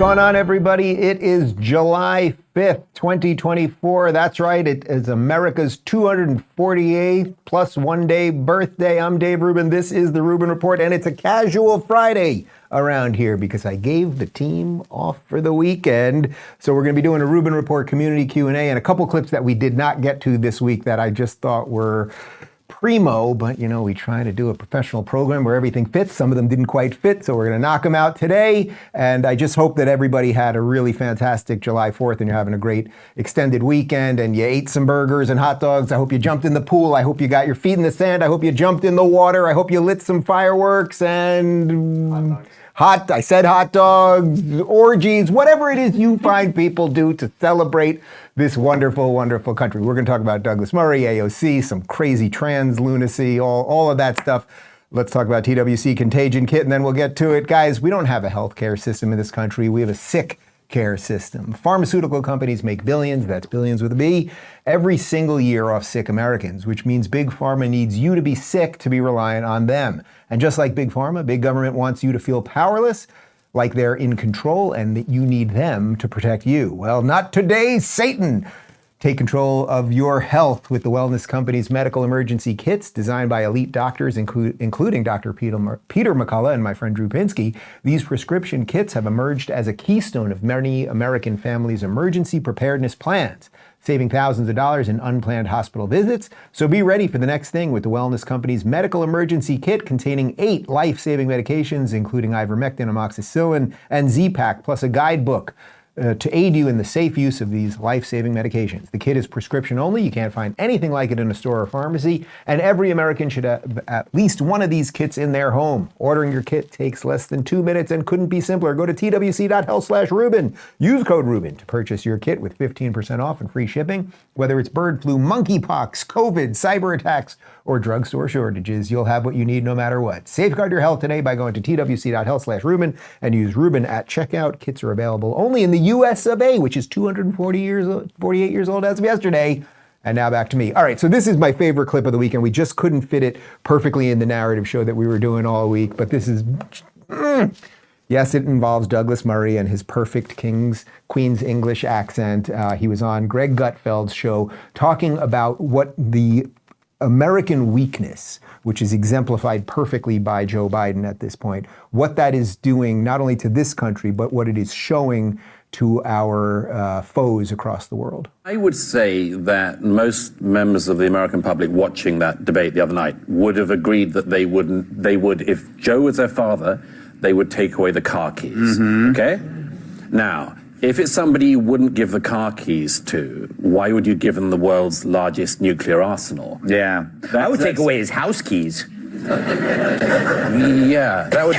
going on, everybody? It is July 5th, 2024. That's right. It is America's 248th plus one day birthday. I'm Dave Rubin. This is the Rubin Report, and it's a casual Friday around here because I gave the team off for the weekend. So we're going to be doing a Rubin Report community Q&A and a couple clips that we did not get to this week that I just thought were primo, but we try to do a professional program where everything fits. Some of them didn't quite fit, so we're going to knock them out today. And I just hope that everybody had a really fantastic July 4th and you're having a great extended weekend and you ate some burgers and hot dogs. I hope you jumped in the pool. I hope you got your feet in the sand. I hope you jumped in the water. I hope you lit some fireworks and hot dogs, orgies, whatever it is you find people do to celebrate this wonderful, wonderful country. We're going to talk about Douglas Murray, AOC, some crazy trans lunacy, all of that stuff. Let's talk about TWC Contagion Kit, and then we'll get to it. Guys, we don't have a healthcare system in this country. We have a sick care system. Pharmaceutical companies make billions, that's billions with a B, every single year off sick Americans, which means Big Pharma needs you to be sick to be reliant on them. And just like Big Pharma, Big Government wants you to feel powerless, like they're in control and that you need them to protect you. Well, not today, Satan. Take control of your health with the wellness company's medical emergency kits designed by elite doctors, including Dr. Peter McCullough and my friend Drew Pinsky. These prescription kits have emerged as a keystone of many American families' emergency preparedness plans, saving thousands of dollars in unplanned hospital visits. So be ready for the next thing with the wellness company's medical emergency kit containing 8 life-saving medications, including ivermectin, amoxicillin, and Z-Pak, plus a guidebook to aid you in the safe use of these life-saving medications. The kit is prescription only. You can't find anything like it in a store or pharmacy, and every American should have at least one of these kits in their home. Ordering your kit takes less than 2 minutes and couldn't be simpler. Go to twc.health/Rubin. Use code Rubin to purchase your kit with 15% off and free shipping. Whether it's bird flu, monkeypox, COVID, cyber attacks, or drugstore shortages, you'll have what you need no matter what. Safeguard your health today by going to twc.health/Rubin and use Rubin at checkout. Kits are available only in the US of A, which is 48 years old as of yesterday. And now back to me. All right, so this is my favorite clip of the weekend. We just couldn't fit it perfectly in the narrative show that we were doing all week, but this is, yes, it involves Douglas Murray and his perfect Queen's English accent. He was on Greg Gutfeld's show talking about what the American weakness, which is exemplified perfectly by Joe Biden at this point, what that is doing not only to this country, but what it is showing to our foes across the world. I would say that most members of the American public watching that debate the other night would have agreed that they would, if Joe was their father, they would take away the car keys, okay? Now, if it's somebody you wouldn't give the car keys to, why would you give them the world's largest nuclear arsenal? Yeah, I would take away his house keys. Yeah, that would.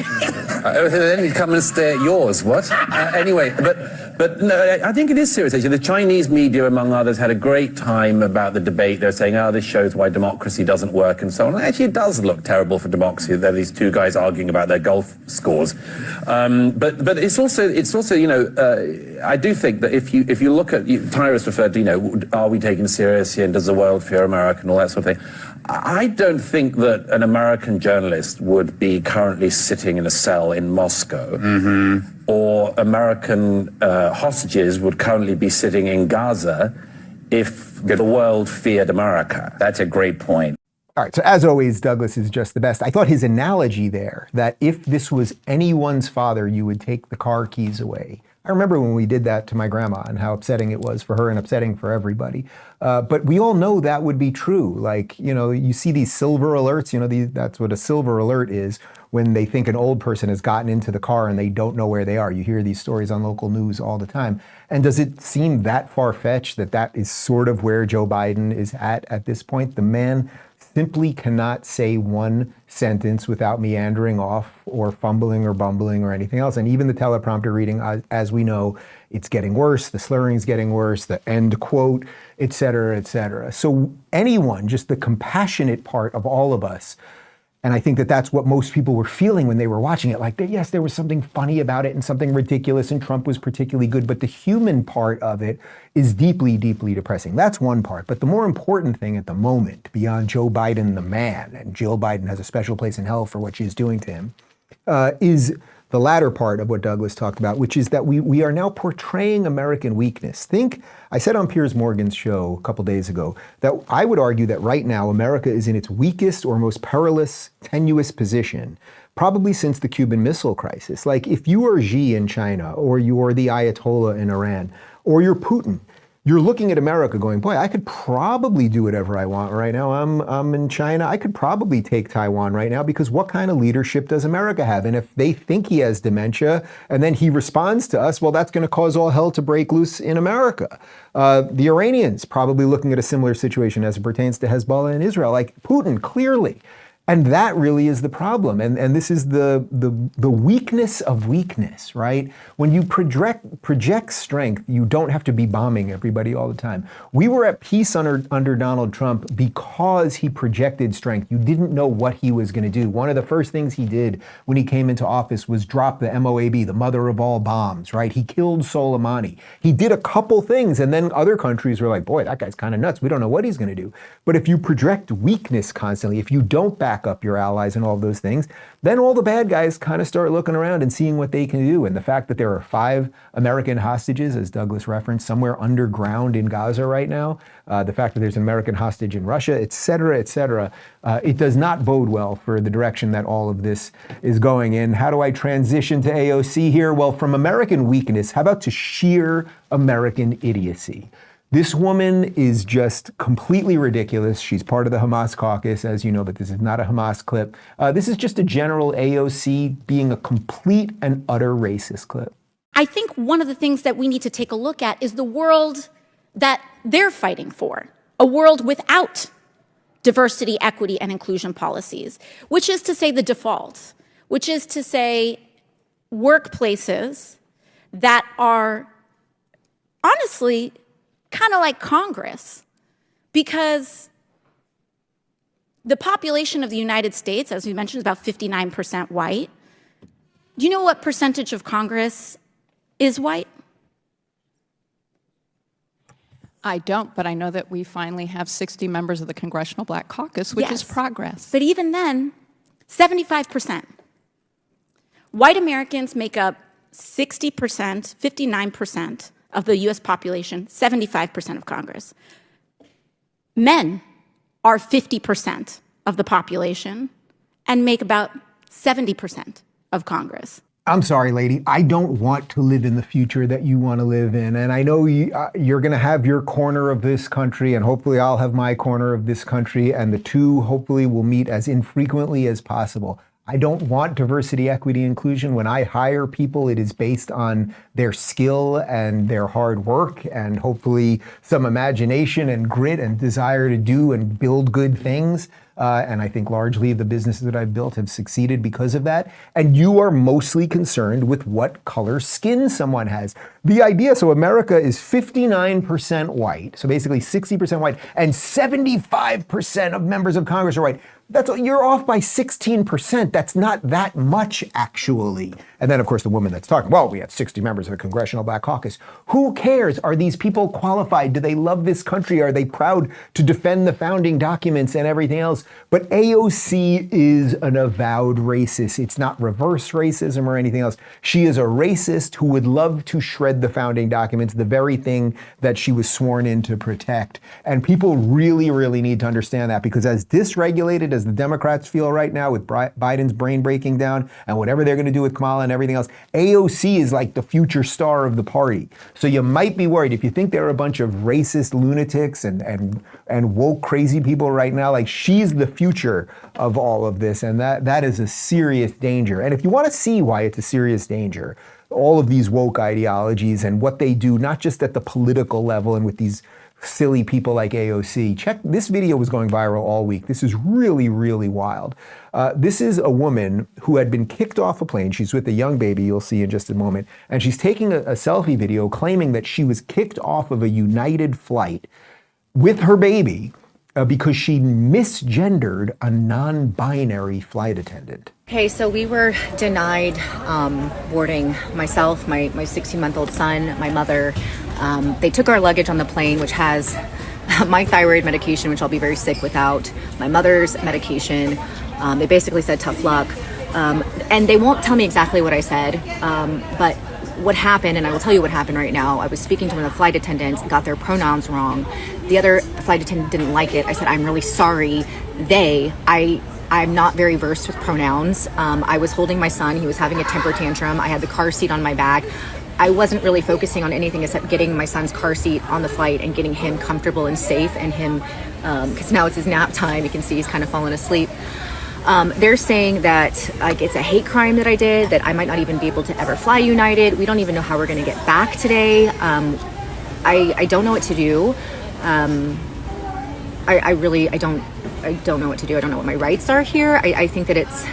Then he'd come and stay at yours. What? Anyway, but no, I think it is serious. Actually, the Chinese media, among others, had a great time about the debate. They're saying, "Oh, this shows why democracy doesn't work," and so on. Actually, it does look terrible for democracy. There are these two guys arguing about their golf scores. But it's also I do think that if you look at Tyrus referred to are we taken seriously and does the world fear America and all that sort of thing. I don't think that an American journalist would be currently sitting in a cell in Moscow, or American hostages would currently be sitting in Gaza if the world feared America. That's a great point. All right, so as always, Douglas is just the best. I thought his analogy there, that if this was anyone's father, you would take the car keys away. I remember when we did that to my grandma and how upsetting it was for her and upsetting for everybody. But we all know that would be true. Like, you see these silver alerts, that's what a silver alert is, when they think an old person has gotten into the car and they don't know where they are. You hear these stories on local news all the time. And does it seem that far-fetched that is sort of where Joe Biden is at this point? The man simply cannot say one sentence without meandering off or fumbling or bumbling or anything else. And even the teleprompter reading, as we know, it's getting worse. The slurring's getting worse, the end quote, et cetera, et cetera. So anyone, just the compassionate part of all of us, and I think that's what most people were feeling when they were watching it. Like, yes, there was something funny about it and something ridiculous, and Trump was particularly good, but the human part of it is deeply, deeply depressing. That's one part. But the more important thing at the moment, beyond Joe Biden the man, and Jill Biden has a special place in hell for what she's doing to him, is the latter part of what Douglas talked about, which is that we are now portraying American weakness. I said on Piers Morgan's show a couple days ago that I would argue that right now America is in its weakest or most perilous, tenuous position, probably since the Cuban Missile Crisis. Like if you are Xi in China, or you're the Ayatollah in Iran, or you're Putin, you're looking at America going, boy, I could probably do whatever I want right now. I'm in China. I could probably take Taiwan right now, because what kind of leadership does America have? And if they think he has dementia and then he responds to us, well, that's going to cause all hell to break loose in America. The Iranians probably looking at a similar situation as it pertains to Hezbollah and Israel, like Putin, clearly. And that really is the problem. And this is the weakness of weakness, right? When you project strength, you don't have to be bombing everybody all the time. We were at peace under Donald Trump because he projected strength. You didn't know what he was going to do. One of the first things he did when he came into office was drop the MOAB, the mother of all bombs, right? He killed Soleimani. He did a couple things, and then other countries were like, boy, that guy's kind of nuts. We don't know what he's going to do. But if you project weakness constantly, if you don't back up your allies and all of those things, then all the bad guys kind of start looking around and seeing what they can do. And the fact that there are 5 American hostages, as Douglas referenced, somewhere underground in Gaza right now, the fact that there's an American hostage in Russia, et cetera, it does not bode well for the direction that all of this is going in. How do I transition to AOC here? Well, from American weakness, how about to sheer American idiocy? This woman is just completely ridiculous. She's part of the Hamas caucus, as you know, but this is not a Hamas clip. This is just a general AOC being a complete and utter racist clip. I think one of the things that we need to take a look at is the world that they're fighting for, a world without diversity, equity, and inclusion policies, which is to say the default, which is to say workplaces that are honestly kind of like Congress, because the population of the United States, as we mentioned, is about 59% white. Do you know what percentage of Congress is white? I don't, but I know that we finally have 60 members of the Congressional Black Caucus, which is progress. But even then, 75%. White Americans make up 60%, 59%. Of the US population, 75% of Congress. Men are 50% of the population and make about 70% of Congress. I'm sorry, lady. I don't want to live in the future that you want to live in. And I know you're going to have your corner of this country, and hopefully I'll have my corner of this country, and the two hopefully will meet as infrequently as possible. I don't want diversity, equity, inclusion. When I hire people, it is based on their skill and their hard work and hopefully some imagination and grit and desire to do and build good things. And I think largely the businesses that I've built have succeeded because of that. And you are mostly concerned with what color skin someone has. The idea, so America is 59% white, so basically 60% white, and 75% of members of Congress are white. You're off by 16%. That's not that much, actually. And then, of course, the woman that's talking, well, we have 60 members of the Congressional Black Caucus. Who cares? Are these people qualified? Do they love this country? Are they proud to defend the founding documents and everything else? But AOC is an avowed racist. It's not reverse racism or anything else. She is a racist who would love to shred the founding documents, the very thing that she was sworn in to protect. And people really, really need to understand that, because as dysregulated as the Democrats feel right now with Biden's brain breaking down and whatever they're going to do with Kamala and everything else, AOC is like the future star of the party. So you might be worried if you think there are a bunch of racist lunatics and woke crazy people right now, like she's the future of all of this. And that is a serious danger. And if you want to see why it's a serious danger, all of these woke ideologies and what they do, not just at the political level and with these silly people like AOC. Check, this video was going viral all week. This is really, really wild. This is a woman who had been kicked off a plane. She's with a young baby, you'll see in just a moment. And she's taking a selfie video claiming that she was kicked off of a United flight with her baby because she misgendered a non-binary flight attendant. Okay, so we were denied boarding, myself, my 16-month-old son, my mother. They took our luggage on the plane, which has my thyroid medication, which I'll be very sick without, my mother's medication. They basically said tough luck. And they won't tell me exactly what I said, but what happened, and I will tell you what happened right now. I was speaking to one of the flight attendants, got their pronouns wrong. The other flight attendant didn't like it. I said, I'm really sorry. I'm not very versed with pronouns. I was holding my son. He was having a temper tantrum. I had the car seat on my back. I wasn't really focusing on anything except getting my son's car seat on the flight and getting him comfortable and safe, and him, because now it's his nap time. You can see he's kind of fallen asleep. They're saying that like it's a hate crime that I did, that I might not even be able to ever fly United. We don't even know how we're going to get back today. I don't know what to do. I don't know what to do. I don't know what my rights are here. I think that it's...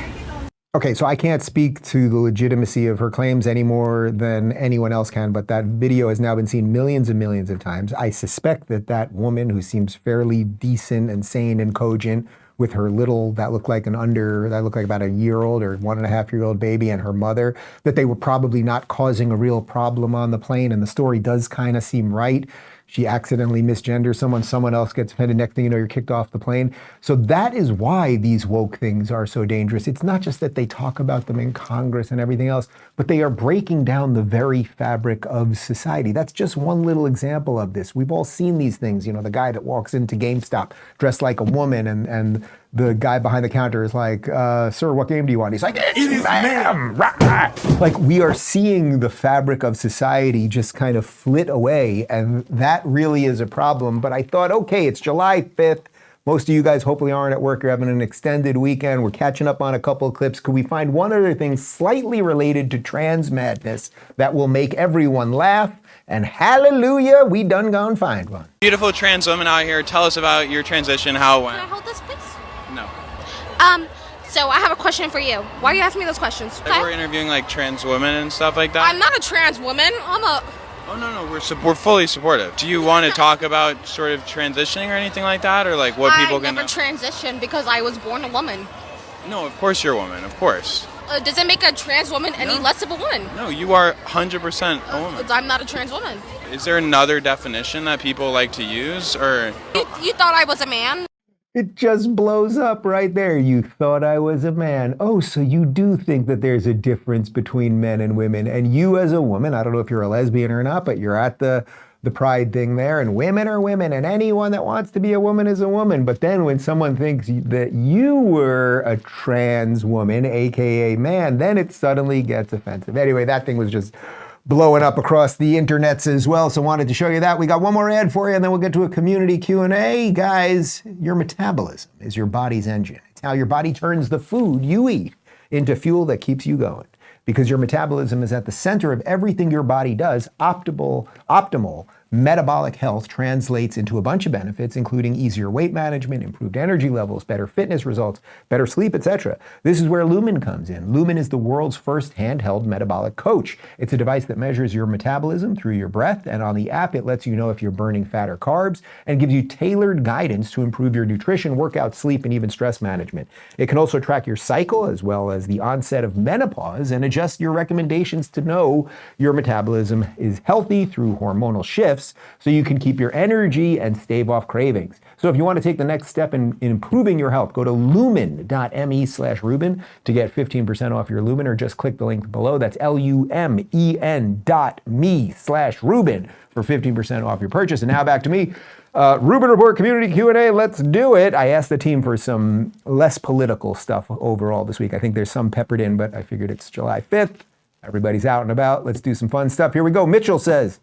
Okay, so I can't speak to the legitimacy of her claims any more than anyone else can, but that video has now been seen millions and millions of times. I suspect that that woman, who seems fairly decent and sane and cogent, with her little, that looked like about a year-old or 1.5-year-old baby, and her mother, that they were probably not causing a real problem on the plane, and the story does kind of seem right. She accidentally misgenders someone else gets offended, next thing you know, you're kicked off the plane. So that is why these woke things are so dangerous. It's not just that they talk about them in Congress and everything else, but they are breaking down the very fabric of society. That's just one little example of this. We've all seen these things, you know, the guy that walks into GameStop dressed like a woman, and the guy behind the counter is like, sir, what game do you want? He's like, it's ma'am. Like, we are seeing the fabric of society just kind of flit away, and that really is a problem. But I thought, okay, it's July 5th. Most of you guys hopefully aren't at work. You're having an extended weekend. We're catching up on a couple of clips. Could we find one other thing slightly related to trans madness that will make everyone laugh? And hallelujah, we done gone find one. Beautiful trans woman out here. Tell us about your transition, how it went. Can I hold this, please? No. So I have a question for you. Why are you asking me those questions? Like we're interviewing like trans women and stuff like that. I'm not a trans woman. Oh no, we're fully supportive. Do you want to talk about sort of transitioning or anything like that, or like what people can? I never transitioned because I was born a woman. No, of course you're a woman. Of course. Does it make a trans woman any less of a woman? No, you are 100% a woman. I'm not a trans woman. Is there another definition that people like to use, or? You thought I was a man? It just blows up right there. You thought I was a man. Oh, so you do think that there's a difference between men and women. And you as a woman, I don't know if you're a lesbian or not, but you're at the pride thing there, and women are women, and anyone that wants to be a woman is a woman. But then when someone thinks that you were a trans woman, AKA man, then it suddenly gets offensive. Anyway, that thing was just blowing up across the internets as well, so wanted to show you that. We got one more ad for you, and then we'll get to a community Q&A. Guys, your metabolism is your body's engine. It's how your body turns the food you eat into fuel that keeps you going. Because your metabolism is at the center of everything your body does, optimal metabolic health translates into a bunch of benefits, including easier weight management, improved energy levels, better fitness results, better sleep, etc. This is where Lumen comes in. Lumen is the world's first handheld metabolic coach. It's a device that measures your metabolism through your breath, and on the app, it lets you know if you're burning fat or carbs and gives you tailored guidance to improve your nutrition, workout, sleep, and even stress management. It can also track your cycle as well as the onset of menopause and adjust your recommendations to know your metabolism is healthy through hormonal shifts, so you can keep your energy and stave off cravings. So if you want to take the next step in improving your health, go to lumen.me/Rubin to get 15% off your Lumen, or just click the link below. That's lumen.me/Rubin for 15% off your purchase. And now back to me. Rubin Report Community Q&A, let's do it. I asked the team for some less political stuff overall this week. I think there's some peppered in, but I figured it's July 5th. Everybody's out and about. Let's do some fun stuff. Here we go. Mitchell says,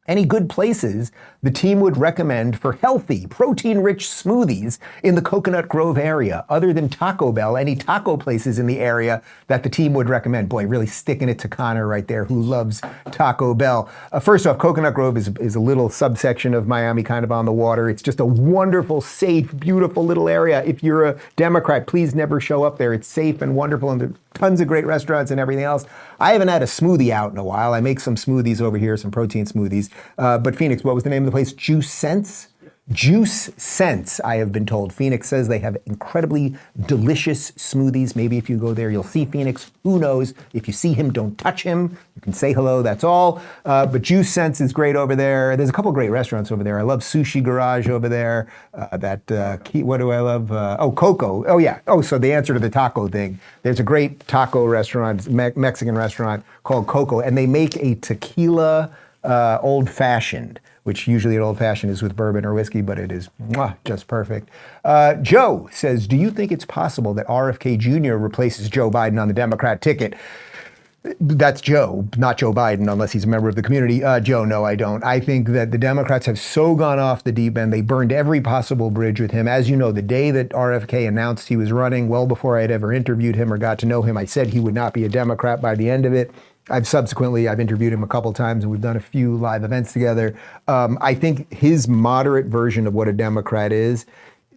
any good places the team would recommend for healthy, protein-rich smoothies in the Coconut Grove area, other than Taco Bell? Any taco places in the area that the team would recommend? Boy, really sticking it to Connor right there, who loves Taco Bell. First off, Coconut Grove is a little subsection of Miami, kind of on the water. It's just a wonderful, safe, beautiful little area. If you're a Democrat, please never show up there. It's safe and wonderful, and there are tons of great restaurants and everything else. I haven't had a smoothie out in a while. I make some smoothies over here, some protein smoothies. But Phoenix, what was the name of the place? Juice Sense? Juice Sense, I have been told. Phoenix says they have incredibly delicious smoothies. Maybe if you go there, you'll see Phoenix. Who knows? If you see him, don't touch him. You can say hello, that's all. But Juice Sense is great over there. There's a couple great restaurants over there. I love Sushi Garage over there. What do I love? Coco. Oh, yeah. Oh, so the answer to the taco thing. There's a great taco restaurant, Mexican restaurant called Coco, and they make a tequila old-fashioned, which usually an old-fashioned is with bourbon or whiskey, but it is just perfect. Joe says, do you think it's possible that RFK Jr. replaces Joe Biden on the Democrat ticket? That's Joe, not Joe Biden, unless he's a member of the community. Joe, no, I don't. I think that the Democrats have so gone off the deep end. They burned every possible bridge with him. As you know, the day that RFK announced he was running, well before I had ever interviewed him or got to know him, I said he would not be a Democrat by the end of it. I've interviewed him a couple times and we've done a few live events together. I think his moderate version of what a Democrat is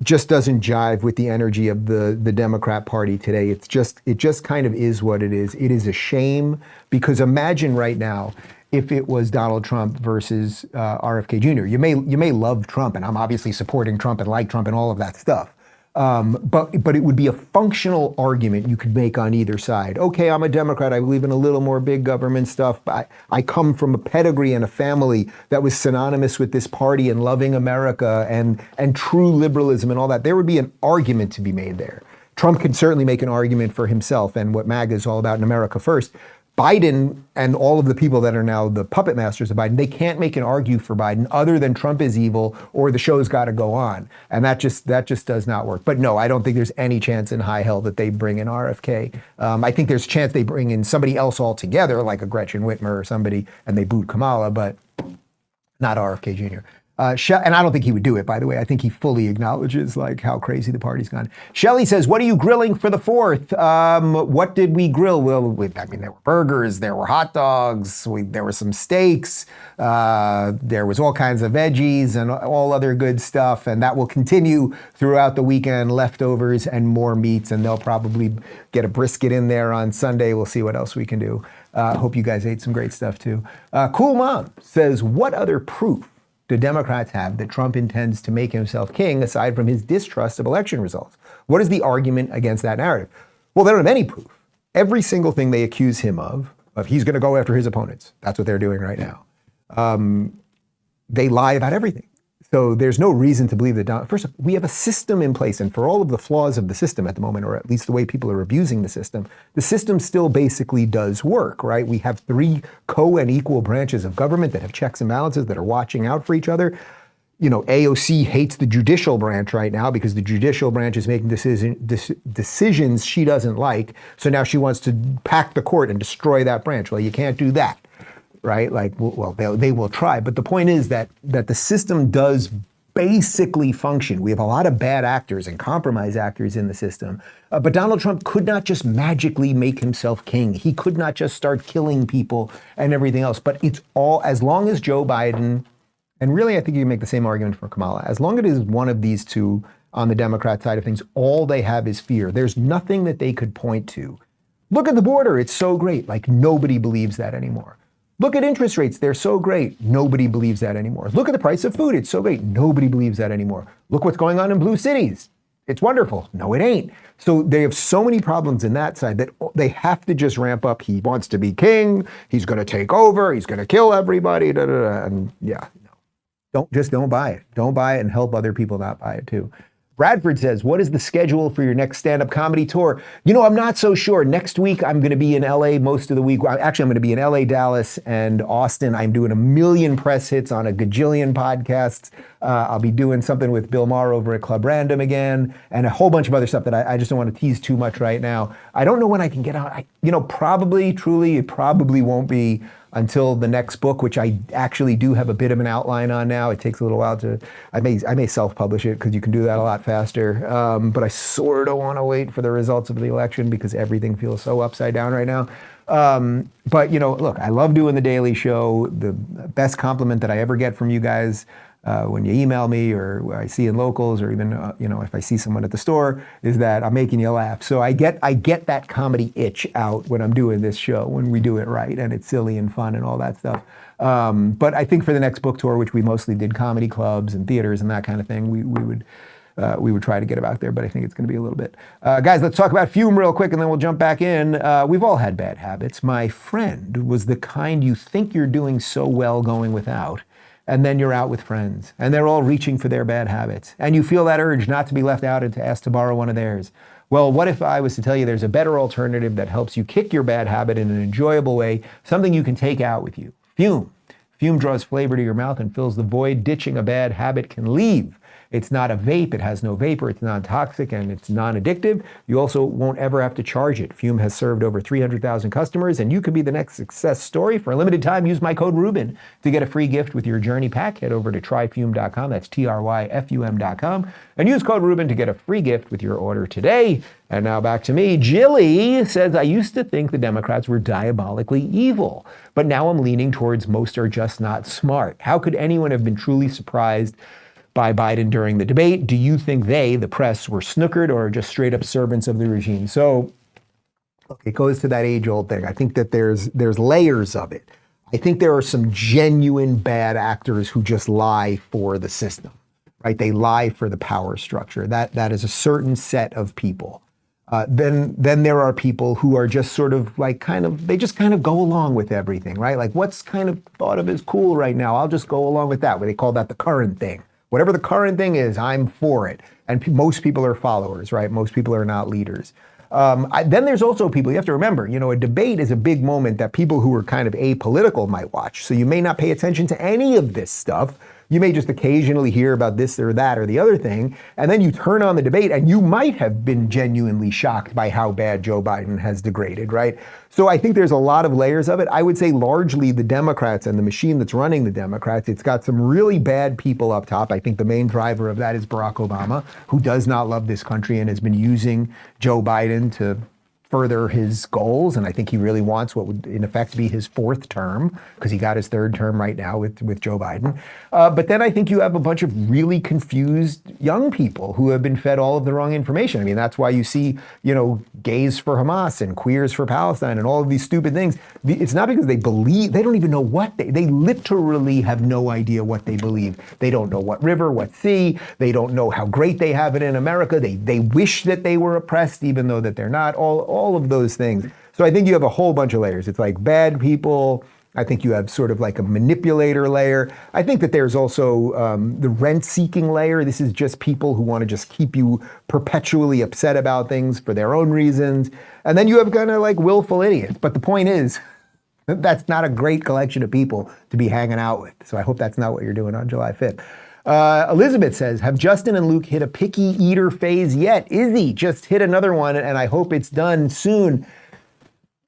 just doesn't jive with the energy of the Democrat Party today. It just kind of is what it is. It is a shame because imagine right now if it was Donald Trump versus RFK Jr. You may love Trump, and I'm obviously supporting Trump and like Trump and all of that stuff. But it would be a functional argument you could make on either side. Okay, I'm a Democrat. I believe in a little more big government stuff. But I come from a pedigree and a family that was synonymous with this party and loving America and true liberalism and all that. There would be an argument to be made there. Trump can certainly make an argument for himself and what MAGA is all about in America first. Biden and all of the people that are now the puppet masters of Biden, they can't make an argument for Biden other than Trump is evil or the show's got to go on. And that just does not work. But no, I don't think there's any chance in high hell that they bring in RFK. I think there's a chance they bring in somebody else altogether, like a Gretchen Whitmer or somebody, and they boot Kamala, but not RFK Jr. And I don't think he would do it, by the way. I think he fully acknowledges like how crazy the party's gone. Shelley says, what are you grilling for the 4th? What did we grill? Well, there were burgers, there were hot dogs, there were some steaks, there was all kinds of veggies and all other good stuff. And that will continue throughout the weekend, leftovers and more meats. And they'll probably get a brisket in there on Sunday. We'll see what else we can do. Hope you guys ate some great stuff too. Cool Mom says, what other proof do Democrats have that Trump intends to make himself king aside from his distrust of election results? What is the argument against that narrative? Well, they don't have any proof. Every single thing they accuse him of he's going to go after his opponents. That's what they're doing right now. They lie about everything. So there's no reason to believe that first, we have a system in place, and for all of the flaws of the system at the moment, or at least the way people are abusing the system still basically does work, right? We have 3 co- and equal branches of government that have checks and balances that are watching out for each other. You know, AOC hates the judicial branch right now because the judicial branch is making decisions she doesn't like. So now she wants to pack the court and destroy that branch. Well, you can't do that. Right? Like, well, they will try. But the point is that the system does basically function. We have a lot of bad actors and compromised actors in the system. But Donald Trump could not just magically make himself king. He could not just start killing people and everything else. But it's all, as long as Joe Biden, and really I think you can make the same argument for Kamala, as long as it is one of these two on the Democrat side of things, all they have is fear. There's nothing that they could point to. Look at the border. It's so great. Like, nobody believes that anymore. Look at interest rates. They're so great. Nobody believes that anymore. Look at the price of food. It's so great. Nobody believes that anymore. Look what's going on in blue cities. It's wonderful. No, it ain't. So they have so many problems in that side that they have to just ramp up. He wants to be king. He's going to take over. He's going to kill everybody. And yeah, no. Don't buy it. Don't buy it and help other people not buy it too. Bradford says, what is the schedule for your next stand-up comedy tour? You know, I'm not so sure. Next week, I'm going to be in LA most of the week. Actually, I'm going to be in LA, Dallas, and Austin. I'm doing 1 million press hits on a gajillion podcasts. I'll be doing something with Bill Maher over at Club Random again, and a whole bunch of other stuff that I just don't want to tease too much right now. I don't know when I can get out. It probably won't be until the next book, which I actually do have a bit of an outline on now. It takes a little while I may self-publish it because you can do that a lot faster. But I sort of want to wait for the results of the election because everything feels so upside down right now. But look, I love doing the Daily Show. The best compliment that I ever get from you guys when you email me or I see in locals or even if I see someone at the store, is that I'm making you laugh. So I get that comedy itch out when I'm doing this show, when we do it right and it's silly and fun and all that stuff. But I think for the next book tour, which we mostly did comedy clubs and theaters and that kind of thing, we would try to get about there, but I think it's going to be a little bit. Guys, let's talk about Fume real quick and then we'll jump back in. We've all had bad habits. My friend was the kind you think you're doing so well going without, and then you're out with friends and they're all reaching for their bad habits. And you feel that urge not to be left out and to ask to borrow one of theirs. Well, what if I was to tell you there's a better alternative that helps you kick your bad habit in an enjoyable way, something you can take out with you? Fume. Fume draws flavor to your mouth and fills the void ditching a bad habit can leave. It's not a vape, it has no vapor, it's non-toxic, and it's non-addictive. You also won't ever have to charge it. Fume has served over 300,000 customers, and you could be the next success story. For a limited time, use my code Rubin to get a free gift with your journey pack. Head over to tryfume.com, that's tryfum.com, and use code Rubin to get a free gift with your order today. And now back to me. Jilly says, I used to think the Democrats were diabolically evil, but now I'm leaning towards most are just not smart. How could anyone have been truly surprised by Biden during the debate? Do you think they, the press, were snookered or just straight up servants of the regime? So look, it goes to that age-old thing. I think that there's layers of it. I think there are some genuine bad actors who just lie for the system, right? They lie for the power structure. That is a certain set of people. Then there are people who are just sort of like they just kind of go along with everything, right? Like what's kind of thought of as cool right now, I'll just go along with that. They call that the current thing. Whatever the current thing is, I'm for it. And most people are followers, right? Most people are not leaders. Then there's also people, you have to remember, a debate is a big moment that people who are kind of apolitical might watch. So you may not pay attention to any of this stuff. You may just occasionally hear about this or that or the other thing, and then you turn on the debate and you might have been genuinely shocked by how bad Joe Biden has degraded, right? So I think there's a lot of layers of it. I would say largely the Democrats and the machine that's running the Democrats, it's got some really bad people up top. I think the main driver of that is Barack Obama, who does not love this country and has been using Joe Biden to further his goals, and I think he really wants what would in effect be his fourth term, because he got his third term right now with Joe Biden. But then I think you have a bunch of really confused young people who have been fed all of the wrong information. I mean, that's why you see, gays for Hamas and queers for Palestine and all of these stupid things. It's not because they believe, they don't even know what they literally have no idea what they believe. They don't know what river, what sea, they don't know how great they have it in America. They wish that they were oppressed, even though that they're not. All of those things. So I think you have a whole bunch of layers. It's like bad people. I think you have sort of like a manipulator layer. I think that there's also the rent-seeking layer. This is just people who want to just keep you perpetually upset about things for their own reasons. And then you have kind of like willful idiots. But the point is, that's not a great collection of people to be hanging out with. So I hope that's not what you're doing on July 5th. Elizabeth says, have Justin and Luke hit a picky eater phase yet? Izzy just hit another one, and I hope it's done soon.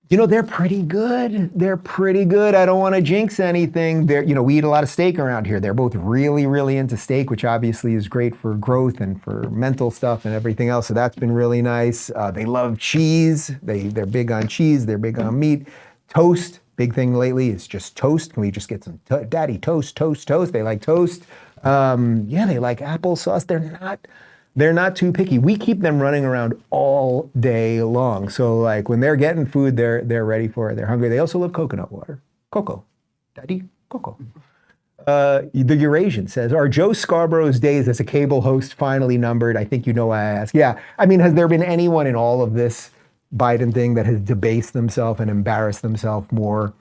They're pretty good. They're pretty good. I don't want to jinx anything. We eat a lot of steak around here. They're both really, really into steak, which obviously is great for growth and for mental stuff and everything else. So that's been really nice. They love cheese. They're big on cheese. They're big on meat. Toast. Big thing lately is just toast. Can we just get some daddy toast? They like toast. They like applesauce. They're not too picky. We keep them running around all day long. So like when they're getting food, they're ready for it. They're hungry. They also love coconut water. Cocoa. Daddy, cocoa. The Eurasian says, are Joe Scarborough's days as a cable host finally numbered? I think you know why I ask. Yeah. I mean, has there been anyone in all of this Biden thing that has debased themselves and embarrassed themselves more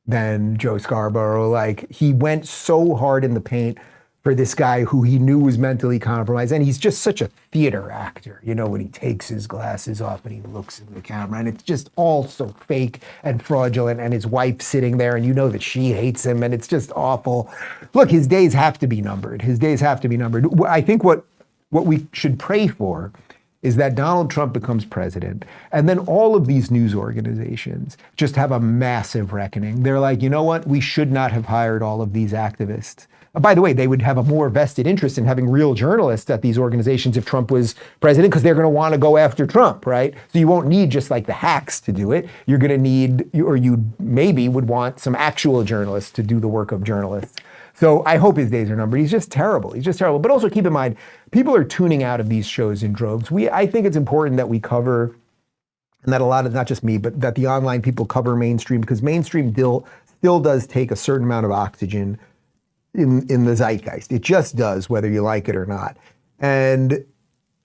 than Joe Scarborough? Like, he went so hard in the paint for this guy who he knew was mentally compromised. And he's just such a theater actor, when he takes his glasses off and he looks in the camera, and it's just all so fake and fraudulent, and his wife sitting there and that she hates him, and it's just awful. Look, his days have to be numbered. I think what we should pray for is that Donald Trump becomes president, and then all of these news organizations just have a massive reckoning. They're like, you know what? We should not have hired all of these activists. By the way, they would have a more vested interest in having real journalists at these organizations if Trump was president, because they're going to want to go after Trump, right? So you won't need just like the hacks to do it. You're going to need, or you maybe would want some actual journalists to do the work of journalists. So I hope his days are numbered. He's just terrible. He's just terrible. But also keep in mind, people are tuning out of these shows in droves. I think it's important that we cover, and that a lot of, not just me, but that the online people cover mainstream, because mainstream still does take a certain amount of oxygen in the zeitgeist. It just does, whether you like it or not. And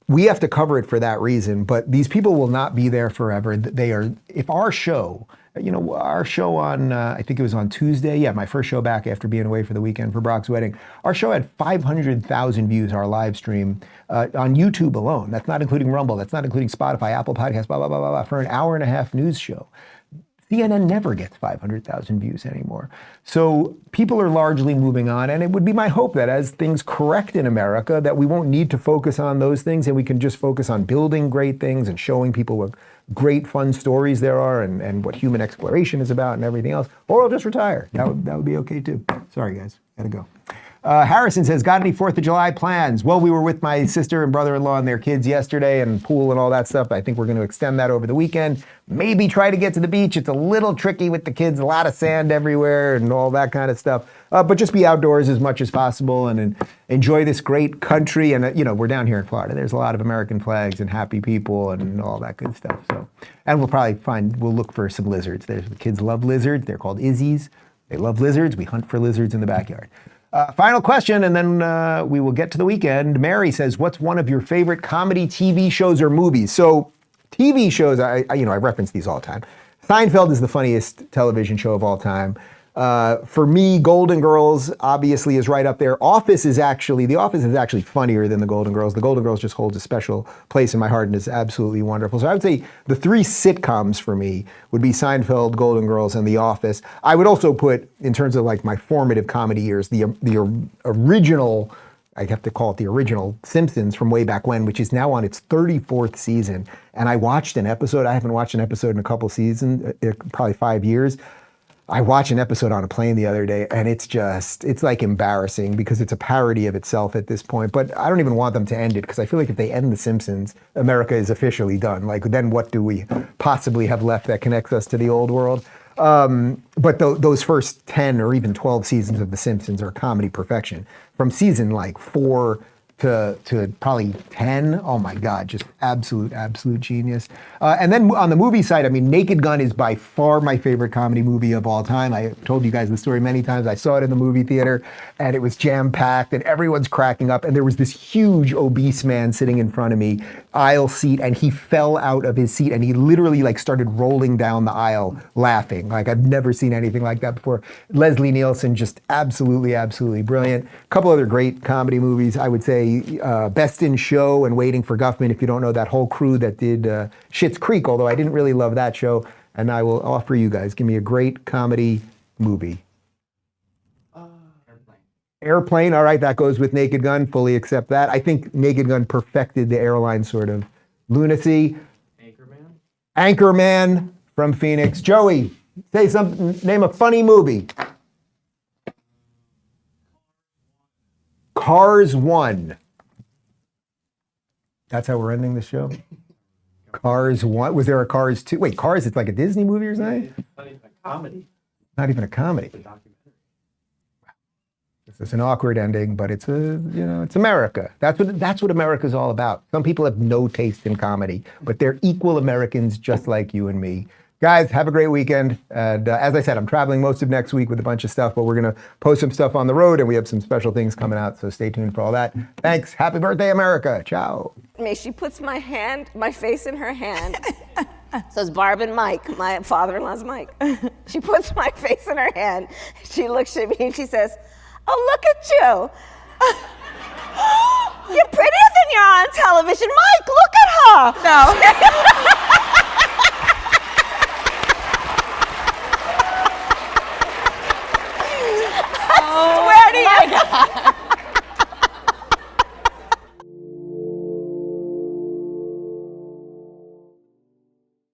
we have to cover it for that reason, but these people will not be there forever. If our show, our show on, I think it was on Tuesday, my first show back after being away for the weekend for Brock's wedding, our show had 500,000 views, our live stream, on YouTube alone. That's not including Rumble, that's not including Spotify, Apple Podcasts, blah, blah, blah, blah, blah, for an hour-and-a-half news show. CNN never gets 500,000 views anymore. So people are largely moving on, and it would be my hope that as things correct in America, that we won't need to focus on those things, and we can just focus on building great things and showing people what great fun stories there are and what human exploration is about and everything else, or I'll just retire. That would be okay too. Sorry guys, gotta go. Harrison says, got any 4th of July plans? Well, we were with my sister and brother-in-law and their kids yesterday, and pool and all that stuff. I think we're going to extend that over the weekend. Maybe try to get to the beach. It's a little tricky with the kids, a lot of sand everywhere and all that kind of stuff. But just be outdoors as much as possible and enjoy this great country. And we're down here in Florida. There's a lot of American flags and happy people and all that good stuff. So, and we'll look for some lizards. The kids love lizards. They're called Izzies. They love lizards. We hunt for lizards in the backyard. Final question, and then we will get to the weekend. Mary says, what's one of your favorite comedy TV shows or movies? So TV shows, I reference these all the time. Seinfeld is the funniest television show of all time. For me, Golden Girls obviously is right up there. The Office is actually funnier than the Golden Girls. The Golden Girls just holds a special place in my heart and is absolutely wonderful. So I would say the 3 sitcoms for me would be Seinfeld, Golden Girls, and The Office. I would also put, in terms of like my formative comedy years, the original, I have to call it the original Simpsons from way back when, which is now on its 34th season. And I watched an episode. I haven't watched an episode in a couple seasons, probably 5 years. I watched an episode on a plane the other day, and it's like embarrassing because it's a parody of itself at this point. But I don't even want them to end it, because I feel like if they end The Simpsons, America is officially done. Like, then what do we possibly have left that connects us to the old world? But those first 10 or even 12 seasons of The Simpsons are comedy perfection. From season like 4 to probably 10. Oh my God, just absolute genius. And then on the movie side, I mean, Naked Gun is by far my favorite comedy movie of all time. I told you guys the story many times. I saw it in the movie theater, and it was jam-packed, and everyone's cracking up. And there was this huge obese man sitting in front of me, aisle seat, and he fell out of his seat, and he literally started rolling down the aisle laughing. Like, I've never seen anything like that before. Leslie Nielsen, just absolutely brilliant. A couple other great comedy movies, I would say, Best in Show and Waiting for Guffman, if you don't know that whole crew that did Schitt's Creek, although I didn't really love that show. And I will offer you guys, give me a great comedy movie. Airplane, all right, that goes with Naked Gun, fully accept that. I think Naked Gun perfected the airline sort of lunacy. Anchorman from Phoenix. Joey, say something, name a funny movie. Cars 1. That's how we're ending the show? Cars 1. Was there a Cars 2? Wait, Cars, it's like a Disney movie or something? It's not even a comedy. Not even a comedy. It's a documentary. This is an awkward ending, but it's it's America. That's what America's all about. Some people have no taste in comedy, but they're equal Americans just like you and me. Guys, have a great weekend. And as I said, I'm traveling most of next week with a bunch of stuff, but we're going to post some stuff on the road, and we have some special things coming out, so stay tuned for all that. Thanks. Happy birthday, America. Ciao. She puts my face in her hand. Says Barb and Mike, my father-in-law's Mike. She puts my face in her hand. She looks at me and she says, "Oh, look at you. You're prettier than you're on television. Mike, look at her." No.